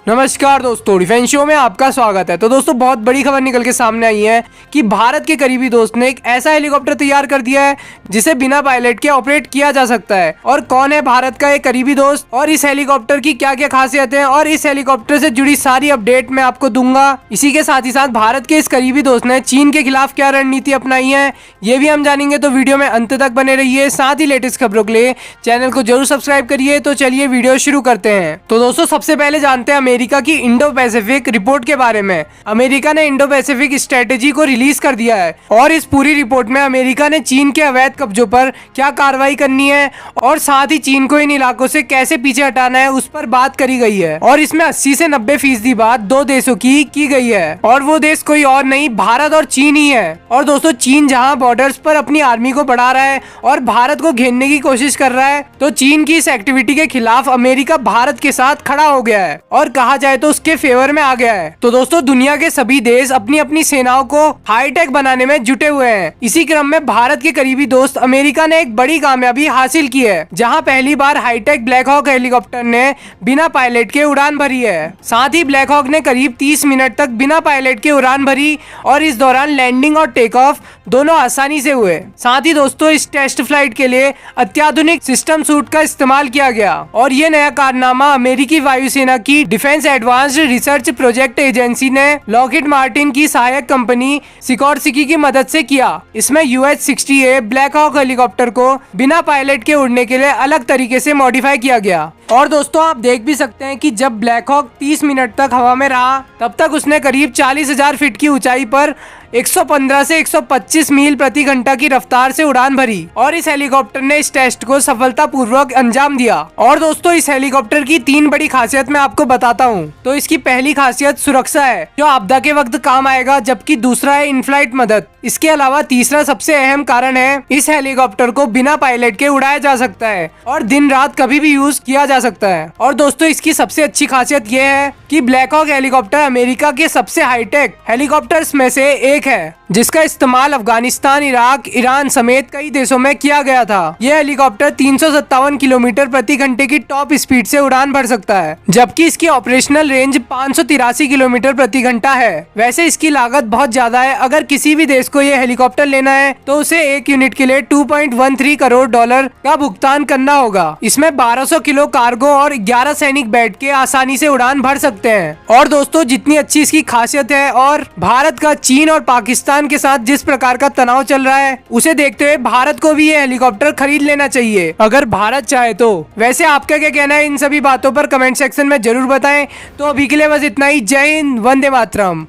नमस्कार दोस्तों, defence show में आपका स्वागत है। तो दोस्तों, बहुत बड़ी खबर निकल के सामने आई है कि भारत के करीबी दोस्त ने एक ऐसा हेलीकॉप्टर तैयार कर दिया है जिसे बिना पायलट के ऑपरेट किया जा सकता है। और कौन है भारत का एक करीबी दोस्त और इस हेलीकॉप्टर की क्या क्या खासियत है और इस हेलीकॉप्टर से जुड़ी सारी अपडेट मैं आपको दूंगा। इसी के साथ ही साथ भारत के इस करीबी दोस्त ने चीन के खिलाफ क्या रणनीति अपनाई है ये भी हम जानेंगे। तो वीडियो में अंत तक बने रहिए। साथ ही लेटेस्ट खबरों के लिए चैनल को जरूर सब्सक्राइब करिए। तो चलिए वीडियो शुरू करते हैं। तो दोस्तों, सबसे पहले जानते हैं अमेरिका की इंडो पैसिफिक रिपोर्ट के बारे में। अमेरिका ने इंडो पैसिफिक स्ट्रेटेजी को रिलीज कर दिया है और इस पूरी रिपोर्ट में अमेरिका ने चीन के अवैध कब्जों पर क्या कार्रवाई करनी है और साथ ही चीन को इन इलाकों से कैसे पीछे हटाना है उस पर बात करी गई है। और इसमें 80 से 90% बात दो देशों की गई है और वो देश कोई और नहीं, भारत और चीन ही है। और दोस्तों, चीन जहां बॉर्डर्स पर अपनी आर्मी को बढ़ा रहा है और भारत को घेरने की कोशिश कर रहा है, तो चीन की इस एक्टिविटी के खिलाफ अमेरिका भारत के साथ खड़ा हो गया है और कहा जाए तो उसके फेवर में आ गया है। तो दोस्तों, दुनिया के सभी देश अपनी अपनी सेनाओं को हाईटेक बनाने में जुटे हुए हैं। इसी क्रम में भारत के करीबी दोस्त अमेरिका ने एक बड़ी कामयाबी हासिल की है, जहां पहली बार हाईटेक ब्लैक हॉक हेलीकॉप्टर ने बिना पायलट के उड़ान भरी है। साथ ही ब्लैक हॉक ने करीब 30 मिनट तक बिना पायलट के उड़ान भरी और इस दौरान लैंडिंग और टेक ऑफ दोनों आसानी से हुए। साथ ही दोस्तों, इस टेस्ट फ्लाइट के लिए अत्याधुनिक सिस्टम सूट का इस्तेमाल किया गया और ये नया कारनामा अमेरिकी वायुसेना की defence advanced research project agency ने लॉकहीड मार्टिन की सहायक कंपनी सिकोर्स्की की मदद से किया। इसमें UH-60A ब्लैक हॉक हेलीकॉप्टर को बिना पायलट के उड़ने के लिए अलग तरीके से मॉडिफाई किया गया। और दोस्तों, आप देख भी सकते हैं कि जब ब्लैक हॉक 30 मिनट तक हवा में रहा, तब तक उसने करीब 40,000 फीट की ऊंचाई पर 115 से 125 मील प्रति घंटा की रफ्तार से उड़ान भरी और इस हेलीकॉप्टर ने इस टेस्ट को सफलतापूर्वक अंजाम दिया। और दोस्तों, इस हेलीकॉप्टर की 3 बड़ी खासियत मैं आपको बताता हूँ। तो इसकी पहली खासियत सुरक्षा है, जो आपदा के वक्त काम आएगा, जबकि दूसरा है इन फ्लाइट मदद। इसके अलावा तीसरा सबसे अहम कारण है, इस हेलीकॉप्टर को बिना पायलट के उड़ाया जा सकता है और दिन रात कभी भी यूज किया जा सकता है। और दोस्तों, इसकी सबसे अच्छी खासियत यह है कि ब्लैक हॉक हेलीकॉप्टर अमेरिका के सबसे हाईटेक हेलीकॉप्टर्स में से एक है, जिसका इस्तेमाल अफगानिस्तान, इराक, ईरान समेत कई देशों में किया गया था। यह हेलीकॉप्टर 357 किलोमीटर प्रति घंटे की टॉप स्पीड से उड़ान भर सकता है, जबकि इसकी ऑपरेशनल रेंज 583 किलोमीटर प्रति घंटा है। वैसे इसकी लागत बहुत ज्यादा है। अगर किसी भी देश को यह हेलीकॉप्टर लेना है तो उसे एक यूनिट के लिए $2.13 करोड़ का भुगतान करना होगा। इसमें 1200 किलो कार्गो और 11 सैनिक बैठ के आसानी से उड़ान भर सकते हैं। और दोस्तों, जितनी अच्छी इसकी खासियत है और भारत का चीन और पाकिस्तान के साथ जिस प्रकार का तनाव चल रहा है, उसे देखते हुए भारत को भी ये हेलीकॉप्टर खरीद लेना चाहिए, अगर भारत चाहे तो। वैसे आपका क्या कहना है इन सभी बातों पर कमेंट सेक्शन में जरूर बताएं। तो अभी के लिए बस इतना ही। जय हिंद, वंदे मातरम।